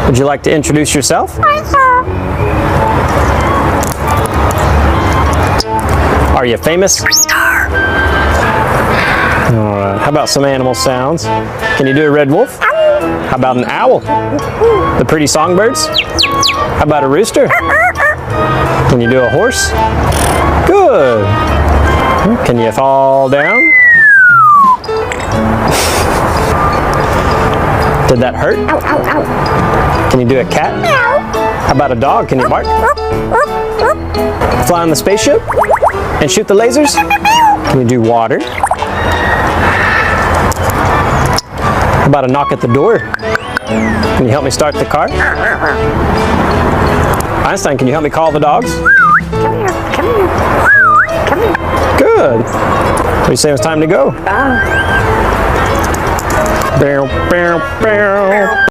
Would you like to introduce yourself? Are you famous? Alright, how about some animal sounds? Can you do a red wolf? How about an owl? The pretty songbirds? How about a rooster? Can you do a horse? Good! Can you fall down? Did that hurt? Ow, ow, ow. Can you do a cat? How about a dog? Can you bark? Fly on the spaceship? And shoot the lasers? Can you do water? How about a knock at the door? Can you help me start the car? Einstein, can you help me call the dogs? Come here, come here. Come here. Good. What do you say it's time to go? Bow, bow, bow.